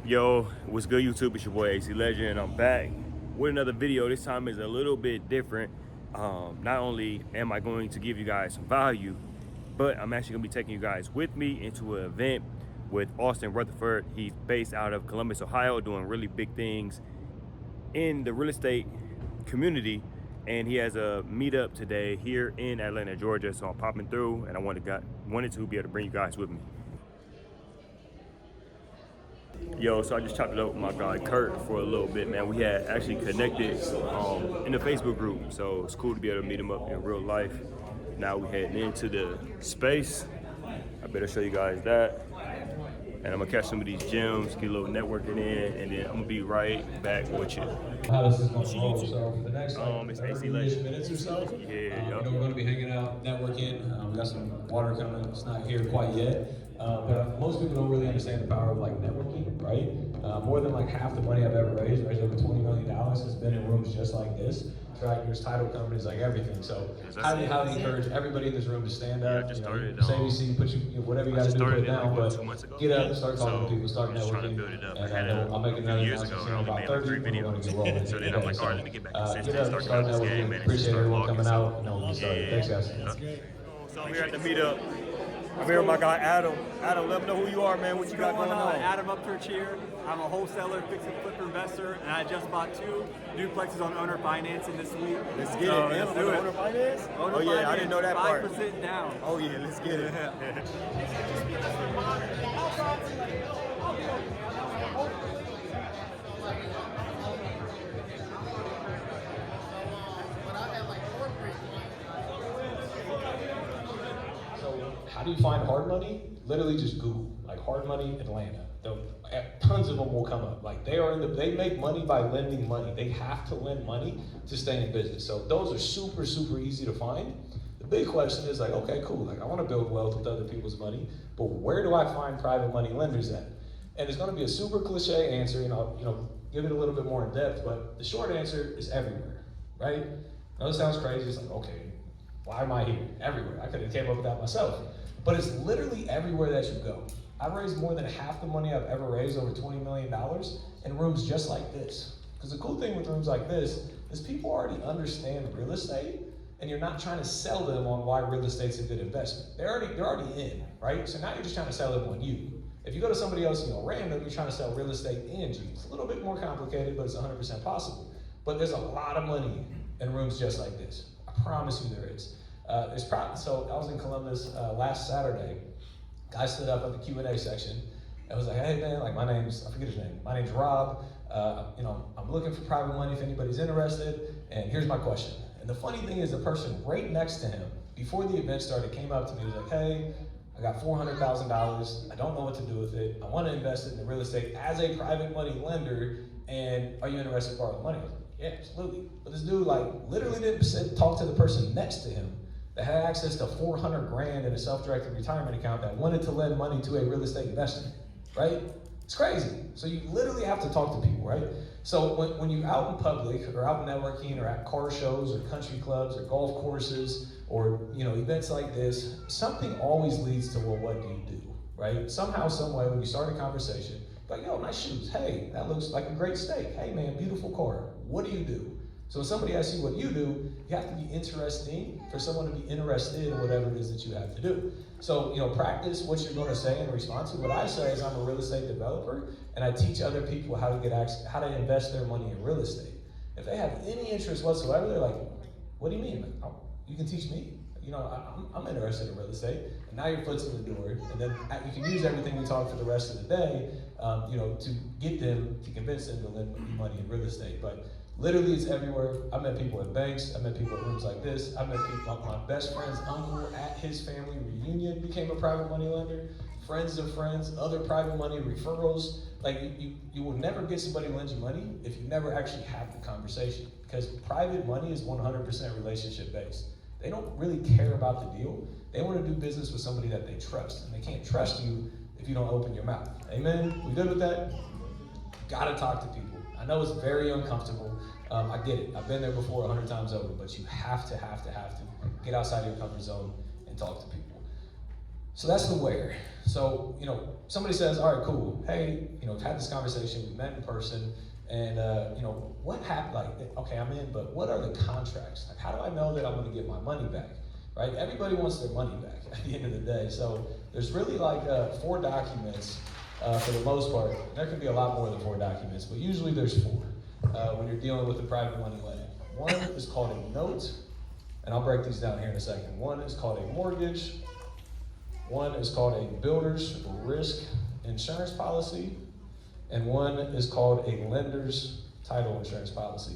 Yo, what's good YouTube? It's your boy AC Legend and I'm back with another video. This time is a little bit different. Not only am I going to give you guys some value, but I'm actually gonna be taking you guys with me into an event with Austin Rutherford. He's based out of Columbus, Ohio, doing really big things in the real estate community. And he has a meetup today here in Atlanta, Georgia. So I'm popping through and I wanted to be able to bring you guys with me. Yo, so I just chopped it up with my guy Kurt for a little bit, man. We had actually connected in the Facebook group, so it's cool to be able to meet him up in real life. Now we heading into the space. I better show you guys that. And I'm gonna catch some of these gems, get a little networking in, and then I'm gonna be right back with you. How this is going to roll. So for the next It's AC Legend. minutes or so, Yeah, we're going to be hanging out, networking. We got some water coming. It's not here quite yet, but most people don't really understand the power of like networking, right? More than like half the money I've ever raised over $20 million, has been in rooms just like this. Tractors, title companies, like everything. So highly encourage everybody in this room to stand up. Yeah, I just started. Say ABC, put whatever you got to do, put it down, but 2 months ago. get up, start talking to people, start I'm just trying to networking. build it up. And I'll make another years ago, announcement I only about made like 30 3 videos. So then I'm like, all right, let me get back consistent and start doing this game, man. Appreciate everyone coming out. Yeah. Thanks, guys. So I'm here at the meetup. I'm here with my guy Adam. Adam, let me know who you are, man. What you got going on? Adam Upchurch here. I'm a wholesaler, fix and flip investor, and I just bought 2 duplexes on owner financing this week. Let's get it, man. Let's do it. Owner finance? Owner Oh yeah, finance, I didn't know that part. 5% down. Oh yeah, let's get it. How do you find hard money? Literally just Google, like hard money Atlanta. Tons of them will come up. Like they make money by lending money. They have to lend money to stay in business. So those are super, super easy to find. The big question is like, okay, cool. Like I want to build wealth with other people's money, but where do I find private money lenders at? And it's going to be a super cliche answer, give it a little bit more in depth, but the short answer is everywhere, right? Now this sounds crazy. It's like, okay, why am I here? Everywhere. I could have came up with that myself. But it's literally everywhere that you go. I've raised more than half the money I've ever raised, over $20 million, in rooms just like this. Because the cool thing with rooms like this is people already understand real estate, and you're not trying to sell them on why real estate's a good investment. They're already in, right? So now you're just trying to sell them on you. If you go to somebody else, random, you're trying to sell real estate and you. It's a little bit more complicated, but it's 100% possible. But there's a lot of money in rooms just like this. I promise you there is. So I was in Columbus last Saturday. Guy stood up at the Q&A section and was like, hey man, like I forget his name. My name's Rob. I'm looking for private money if anybody's interested. And here's my question. And the funny thing is the person right next to him, before the event started, came up to me and was like, hey, I got $400,000. I don't know what to do with it. I want to invest it in real estate as a private money lender. And are you interested in borrowing money? I was like, yeah, absolutely. But this dude literally didn't talk to the person next to him that had access to 400 grand in a self-directed retirement account that wanted to lend money to a real estate investor, right? It's crazy. So you literally have to talk to people, right? So when you're out in public or out networking or at car shows or country clubs or golf courses or events like this, something always leads to, well, what do you do, right? Somehow, some way, when you start a conversation, like, yo, nice shoes. Hey, that looks like a great steak. Hey man, beautiful car. What do you do? So when somebody asks you what you do, you have to be interesting for someone to be interested in whatever it is that you have to do. So, practice what you're going to say in response to. What I say is I'm a real estate developer, and I teach other people how to invest their money in real estate. If they have any interest whatsoever, they're like, what do you mean? Like, oh, you can teach me. I'm interested in real estate. And now your foot's in the door, and then you can use everything we talk for the rest of the day, to get them, to convince them to lend you money in real estate. But literally, it's everywhere. I met people at banks. I met people at rooms like this. I met people, my best friend's uncle at his family reunion became a private money lender. Friends of friends, other private money referrals. Like you will never get somebody to lend you money if you never actually have the conversation. Because private money is 100% relationship based. They don't really care about the deal. They want to do business with somebody that they trust. And they can't trust you if you don't open your mouth. Amen? We good with that? Gotta talk to people. I know it's very uncomfortable. I get it. I've been there before 100 times over, but you have to get outside of your comfort zone and talk to people. So that's the where. So, somebody says, all right, cool. Hey, had this conversation, we met in person, and, what happened? Like, okay, I'm in, but what are the contracts? Like, how do I know that I'm going to get my money back, right? Everybody wants their money back at the end of the day. So there's really like 4 documents for the most part. There can be a lot more than 4 documents, but usually there's 4 when you're dealing with the private money lending. One is called a note, and I'll break these down here in a second. One is called a mortgage. One is called a builder's risk insurance policy, and one is called a lender's title insurance policy.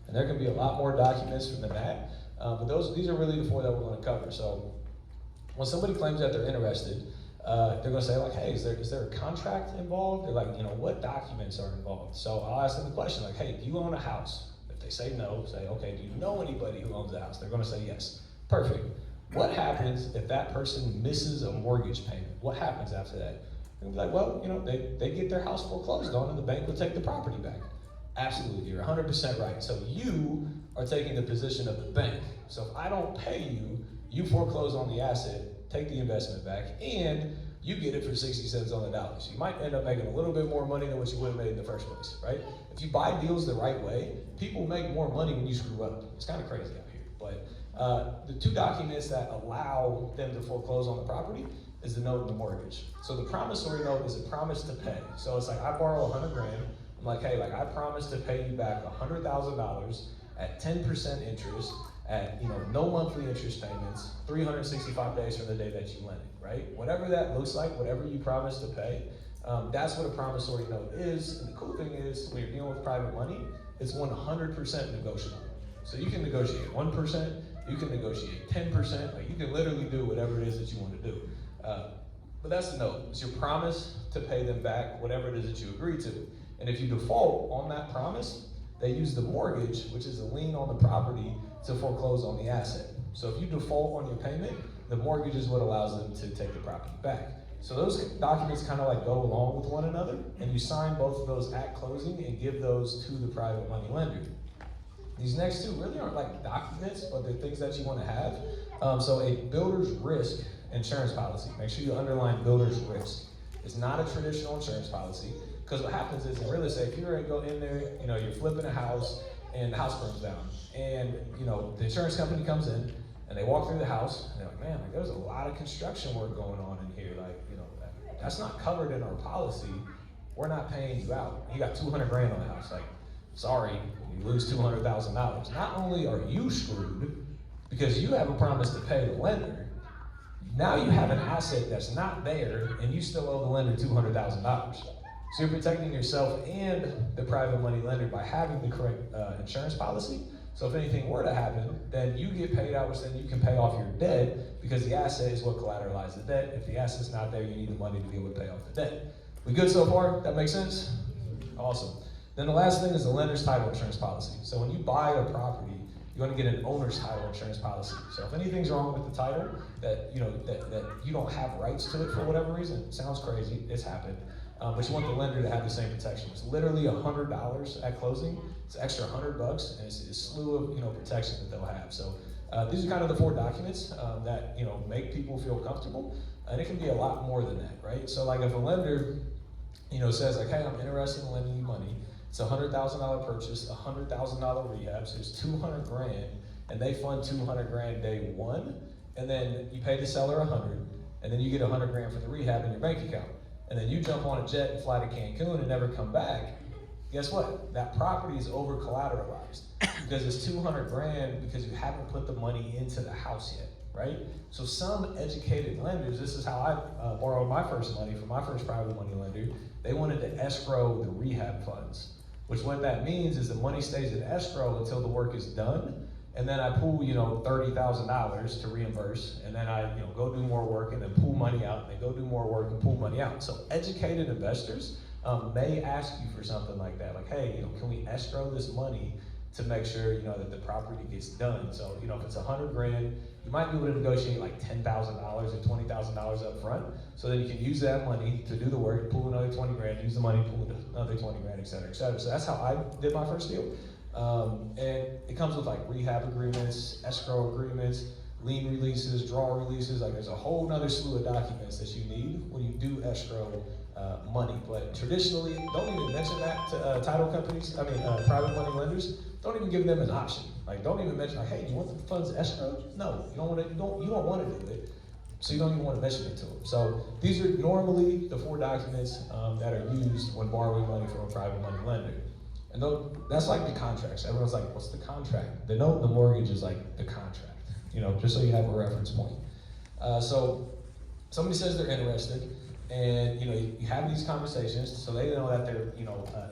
And there can be a lot more documents than that, but these are really the 4 that we're going to cover. So when somebody claims that they're interested, they're going to say like, hey, is there a contract involved? They're like, what documents are involved? So I'll ask them the question like, hey, do you own a house? If they say no, say, okay, do you know anybody who owns a house? They're going to say yes. Perfect. What happens if that person misses a mortgage payment? What happens after that? They'll be like, well, they get their house foreclosed on and the bank will take the property back. Absolutely, you're 100% right. So you are taking the position of the bank. So if I don't pay you, you foreclose on the asset, take the investment back, and you get it for 60 cents on the dollar. So you might end up making a little bit more money than what you would have made in the first place, right? If you buy deals the right way, people make more money when you screw up. It's kind of crazy out here, but the 2 documents that allow them to foreclose on the property is the note and the mortgage. So the promissory note is a promise to pay. So it's like I borrow 100 grand. I'm like, hey, I promise to pay you back $100,000 at 10% interest, at no monthly interest payments, 365 days from the day that you lend it, right? Whatever that looks like, whatever you promise to pay, that's what a promissory note is. And the cool thing is, when you're dealing with private money, it's 100% negotiable. So you can negotiate 1%, you can negotiate 10%, like you can literally do whatever it is that you want to do. But that's the note. It's your promise to pay them back whatever it is that you agree to. And if you default on that promise, they use the mortgage, which is a lien on the property, to foreclose on the asset. So if you default on your payment, the mortgage is what allows them to take the property back. So those documents kind of like go along with one another, and you sign both of those at closing and give those to the private money lender. These next 2 really aren't like documents, but they're things that you want to have. So a builder's risk insurance policy. Make sure you underline builder's risk. It's not a traditional insurance policy, because what happens is in real estate, if you were to go in there, you're flipping a house and the house burns down, and the insurance company comes in and they walk through the house and they're like, man, there's a lot of construction work going on in here. That's not covered in our policy. We're not paying you out. You got 200 grand on the house. Like, sorry, you lose $200,000. Not only are you screwed because you have a promise to pay the lender, now you have an asset that's not there and you still owe the lender $200,000. So you're protecting yourself and the private money lender by having the correct insurance policy. So if anything were to happen, then you get paid out, which then you can pay off your debt, because the asset is what collateralized the debt. If the asset's not there, you need the money to be able to pay off the debt. We good so far? That makes sense? Awesome. Then the last thing is the lender's title insurance policy. So when you buy a property, you're going to get an owner's title insurance policy. So if anything's wrong with the title, that you don't have rights to it for whatever reason, it sounds crazy, it's happened, but you want the lender to have the same protection. It's literally $100 at closing. It's extra $100, and it's a slew of protection that they'll have. So these are kind of the 4 documents that make people feel comfortable, and it can be a lot more than that, right? So like if a lender says like, hey, I'm interested in lending you money. It's a $100,000 purchase, $100,000 rehab, so it's 200 grand, and they fund 200 grand day 1, and then you pay the seller 100, and then you get 100 grand for the rehab in your bank account, and then you jump on a jet and fly to Cancun and never come back. Guess what? That property is over collateralized because it's 200 grand because you haven't put the money into the house yet, right? So some educated lenders, this is how I borrowed my first money from my first private money lender. They wanted to escrow the rehab funds, which what that means is the money stays in escrow until the work is done, and then I pull $30,000 to reimburse, and then I go do more work and then pull money out, and then go do more work and pull money out. So educated investors may ask you for something like that, like, hey, can we escrow this money to make sure that the property gets done? So if it's 100 grand, you might be able to negotiate like $10,000 or $20,000 up front, so then you can use that money to do the work, pull another 20 grand, use the money, pull another 20 grand, et cetera, et cetera. So that's how I did my first deal. And it comes with like rehab agreements, escrow agreements, lien releases, draw releases. Like there's a whole nother slew of documents that you need when you do escrow money. But traditionally, don't even mention that to title companies. I mean, private money lenders. Don't even give them an option. Like, don't even mention like, hey, do you want the funds escrowed? No, you don't want to. You don't want to do it. So you don't even want to mention it to them. So these are normally the 4 documents that are used when borrowing money from a private money lender. And that's like the contracts. Everyone's like, what's the contract? The note and the mortgage is like the contract, you know, just so you have a reference point. So somebody says they're interested, and you know, you have these conversations so they know that their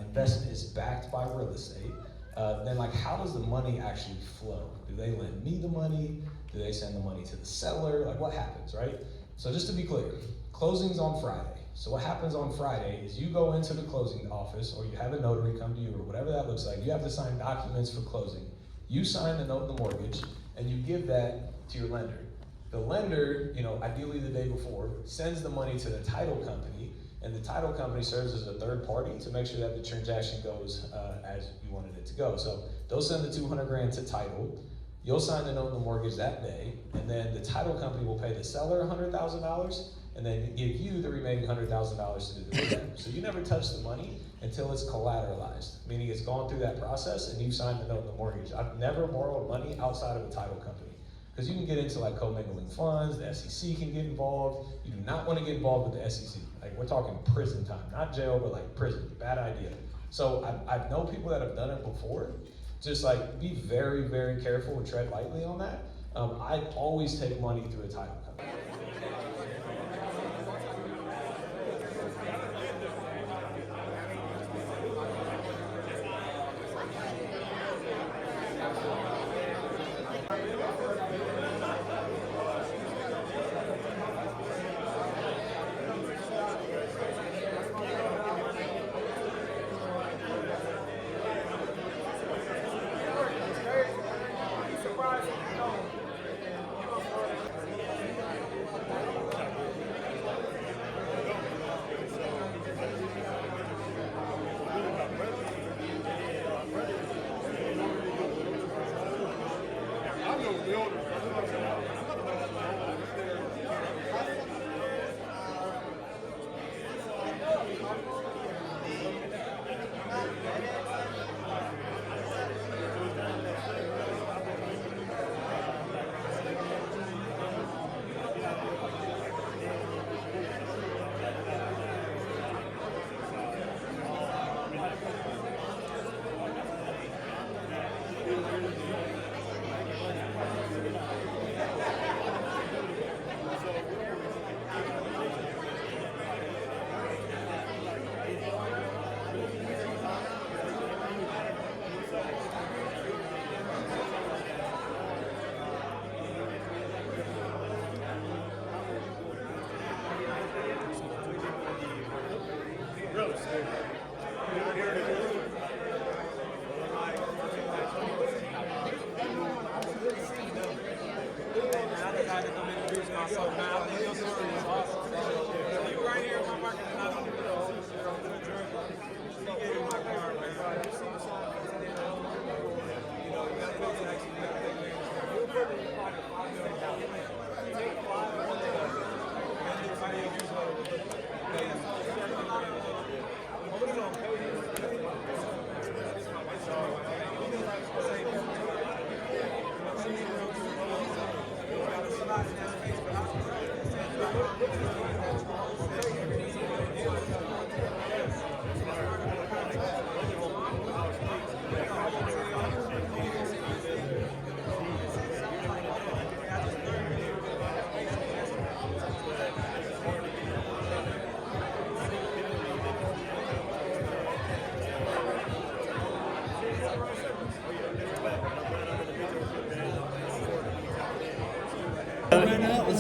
investment is backed by real estate. Then like, how does the money actually flow? Do they lend me the money? Do they send the money to the seller? Like, what happens, right? So just to be clear, closing's on Friday. So what happens on Friday is you go into the closing office, or you have a notary come to you, or whatever that looks like. You have to sign documents for closing. You sign the note and the mortgage, and you give that to your lender. The lender, you know, ideally the day before, sends the money to the title company, and the title company serves as a third party to make sure that the transaction goes as you wanted it to go. So they'll send the $200,000 to title. You'll sign the note and the mortgage that day, and then the title company will pay the seller $100,000, and then give you the remaining $100,000 to do the rest. So you never touch the money until it's collateralized, meaning it's gone through that process and you signed the note and the mortgage. I've never borrowed money outside of a title company, because you can get into like commingling funds, the SEC can get involved. You do not want to get involved with the SEC. Like, we're talking prison time, not jail, but like prison, bad idea. So I know people that have done it before. Just like, be very, very careful and tread lightly on that. I always take money through a title company.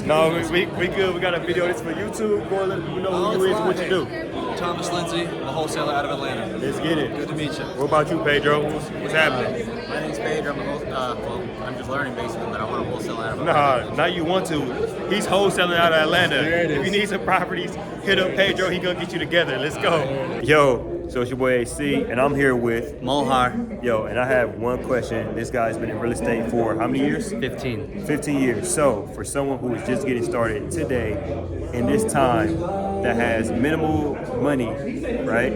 No, we good. We got a video. This for YouTube. Go and let people know who you is and what you do. Thomas Lindsay, a wholesaler out of Atlanta. Let's get it. Good to meet you. What about you, Pedro? What's happening? My name's Pedro. I'm just learning basically, but I want to wholesale out of Atlanta. Nah, now you want to. He's wholesaling out of Atlanta. If you need some properties, hit up Pedro. He gonna get you together. Let's go. Yo, So it's your boy AC, and I'm here with Molhar, Yo, and I have one question. This guy's been in real estate for how many years? 15. 15 years. So for someone who is just getting started today in this time that has minimal money, right?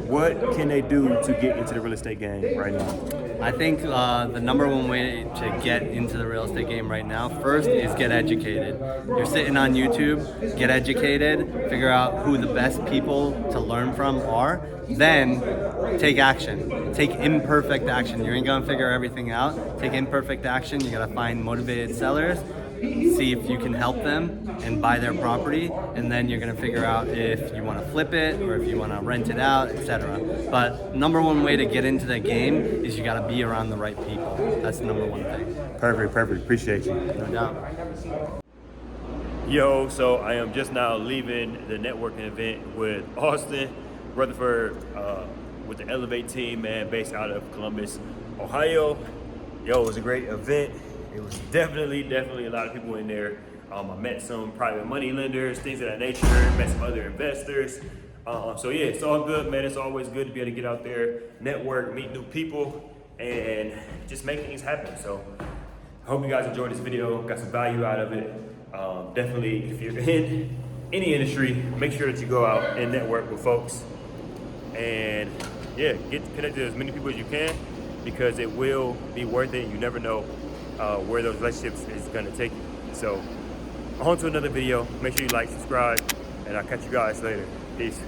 What can they do to get into the real estate game right now? I think the number one way to get into the real estate game right now, first is get educated. You're sitting on YouTube, get educated, figure out who the best people to learn from are, then take action. Take imperfect action. You ain't gonna figure everything out. Take imperfect action. You gotta find motivated sellers, see if you can help them and buy their property, and then you're gonna figure out if you wanna flip it or if you wanna rent it out, etc. But number one way to get into the game is you gotta be around the right people. That's the number one thing. Perfect. Appreciate you. No doubt. Yo, so I am just now leaving the networking event with Austin, Rutherford, with the Elevate team, man, based out of Columbus, Ohio. Yo, it was a great event. It was definitely a lot of people in there. I met some private money lenders, things of that nature, met some other investors. So yeah, it's all good, man. It's always good to be able to get out there, network, meet new people, and just make things happen. So I hope you guys enjoyed this video, got some value out of it. Definitely, if you're in any industry, make sure that you go out and network with folks. And yeah, get connected to as many people as you can, because it will be worth it. You never know where those relationships is gonna take you. So on to another video. Make sure you like, subscribe, and I'll catch you guys later. Peace.